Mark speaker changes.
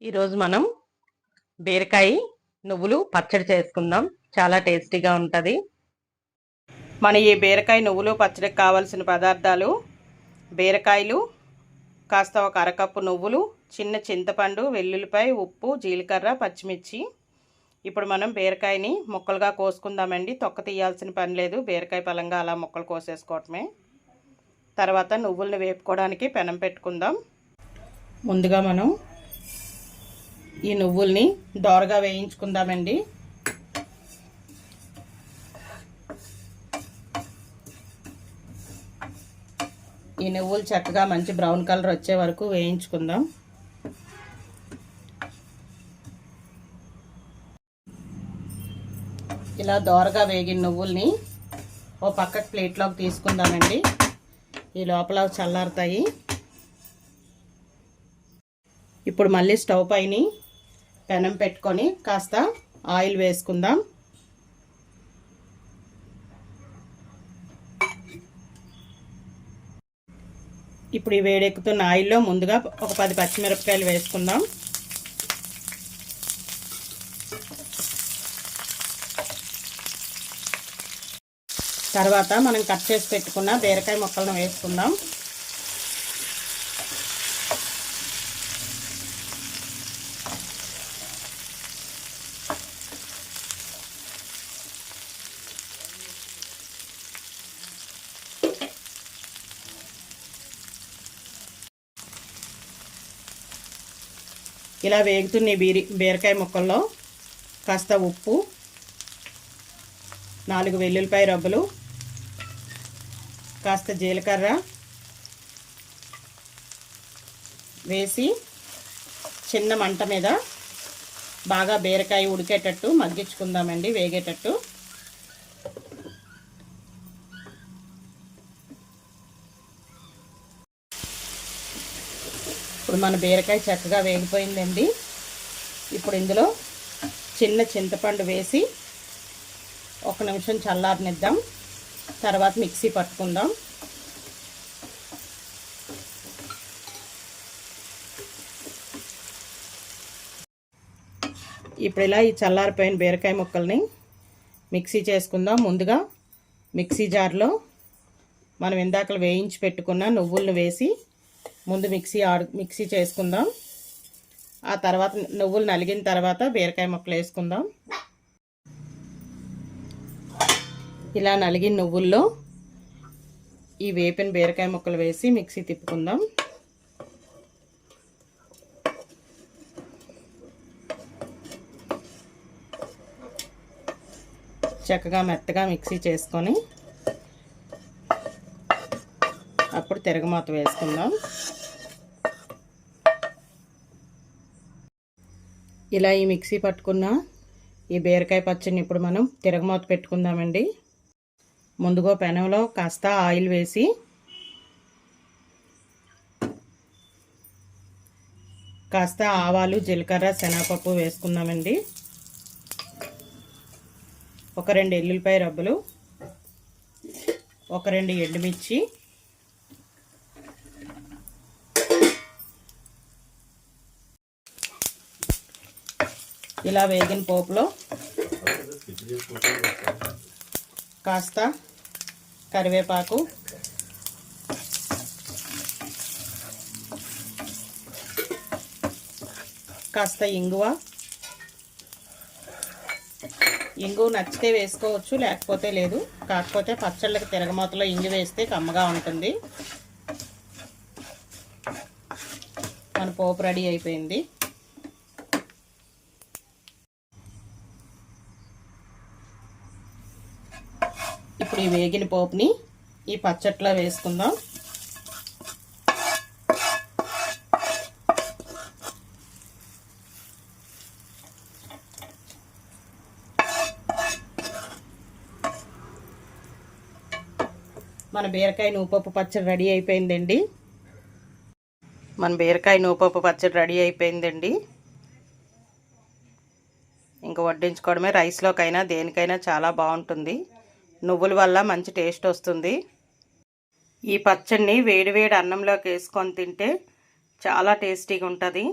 Speaker 1: ఈరోజు మనం బీరకాయ నువ్వులు పచ్చడి చేసుకుందాం. చాలా టేస్టీగా ఉంటుంది. మన ఈ బీరకాయ నువ్వులు పచ్చడికి కావాల్సిన పదార్థాలు: బీరకాయలు, కాస్త ఒక అరకప్పు నువ్వులు, చిన్న చింతపండు, వెల్లుల్లిపాయ, ఉప్పు, జీలకర్ర, పచ్చిమిర్చి. ఇప్పుడు మనం బీరకాయని ముక్కలుగా కోసుకుందామండి. తొక్క తీయాల్సిన పని లేదు, బీరకాయ పలంగా అలా ముక్కలు కోసేసుకోవటమే. తర్వాత నువ్వుల్ని వేపుకోవడానికి పెనం పెట్టుకుందాం. ముందుగా మనం ఈ నువ్వుల్ని దోరగా వేయించుకుందామండి. ఈ నువ్వులు చక్కగా మంచి బ్రౌన్ కలర్ వచ్చే వరకు వేయించుకుందాం. ఇలా దోరగా వేగిన నువ్వుల్ని ఓ పక్కకు ప్లేట్లోకి తీసుకుందామండి. ఈ లోపల చల్లారుతాయి. ఇప్పుడు మళ్ళీ స్టవ్ పైన పెనం పెట్టుకొని కాస్త ఆయిల్ వేసుకుందాం. ఇప్పుడు ఈ వేడెక్కుతున్న ఆయిల్లో ముందుగా ఒక 10 పచ్చిమిరపకాయలు వేసుకుందాం. తర్వాత మనం కట్ చేసి పెట్టుకున్న బీరకాయ ముక్కలను వేసుకుందాం. ఇలా వేగుతున్న బీరకాయ ముక్కల్లో కాస్త ఉప్పు, 4 వెల్లుల్లిపాయ రబ్బలు, కాస్త జీలకర్ర వేసి చిన్న మంట మీద బాగా బీరకాయ ఉడికేటట్టు మగ్గించుకుందామండి, వేగేటట్టు. ఇప్పుడు మన బీరకాయ చక్కగా వేగిపోయిందండి. ఇప్పుడు ఇందులో చిన్న చింతపండు వేసి 1 నిమిషం చల్లారనిద్దాం. తర్వాత మిక్సీ పట్టుకుందాం. ఇప్పుడు ఇలా ఈ చల్లారిపోయిన బీరకాయ ముక్కల్ని మిక్సీ చేసుకుందాం. ముందుగా మిక్సీ జార్లో మనం ఇందాక వేయించి పెట్టుకున్న నువ్వులను వేసి ముందు మిక్సీ చేసుకుందాం. ఆ తర్వాత నువ్వులు నలిగిన తర్వాత బీరకాయ ముక్కలు వేసుకుందాం. ఇలా నలిగిన నువ్వుల్లో ఈ వేపిన బీరకాయ ముక్కలు వేసి మిక్సీ తిప్పుకుందాం. చక్కగా మెత్తగా మిక్సీ చేసుకొని అప్పుడు తిరగమాత వేసుకుందాం. ఇలా ఈ మిక్సీ పట్టుకున్న ఈ బీరకాయ పచ్చడిని ఇప్పుడు మనం తిరగమాత పెట్టుకుందామండి. ముందుగా పెనంలో కాస్త ఆయిల్ వేసి కాస్త ఆవాలు, జీలకర్ర, శనగపప్పు వేసుకుందామండి. ఒక 2 ఎల్లుల్లిపాయ రబ్బలు, ఒక 2 ఎండుమిర్చి, ఇలా వేగిన పోపులో కాస్త కరివేపాకు, కాస్త ఇంగువ నచ్చితే వేసుకోవచ్చు, లేకపోతే లేదు. కాకపోతే పచ్చళ్ళకి తిరగమాతలో ఇంగు వేస్తే కమ్మగా ఉంటుంది. మన పోపు రెడీ అయిపోయింది. ఇప్పుడు ఈ వేగిన పోపుని ఈ పచ్చట్లో వేసుకుందాం. మన బీరకాయ నువ్వుపప్పు పచ్చడి రెడీ అయిపోయిందండి. ఇంకా వడ్డించుకోవడమే. రైస్లోకైనా దేనికైనా చాలా బాగుంటుంది. నువ్వుల వల్ల మంచి టేస్ట్ వస్తుంది. ఈ పచ్చడిని వేడివేడి అన్నంలోకి వేసుకొని తింటే చాలా టేస్టీగా ఉంటుంది.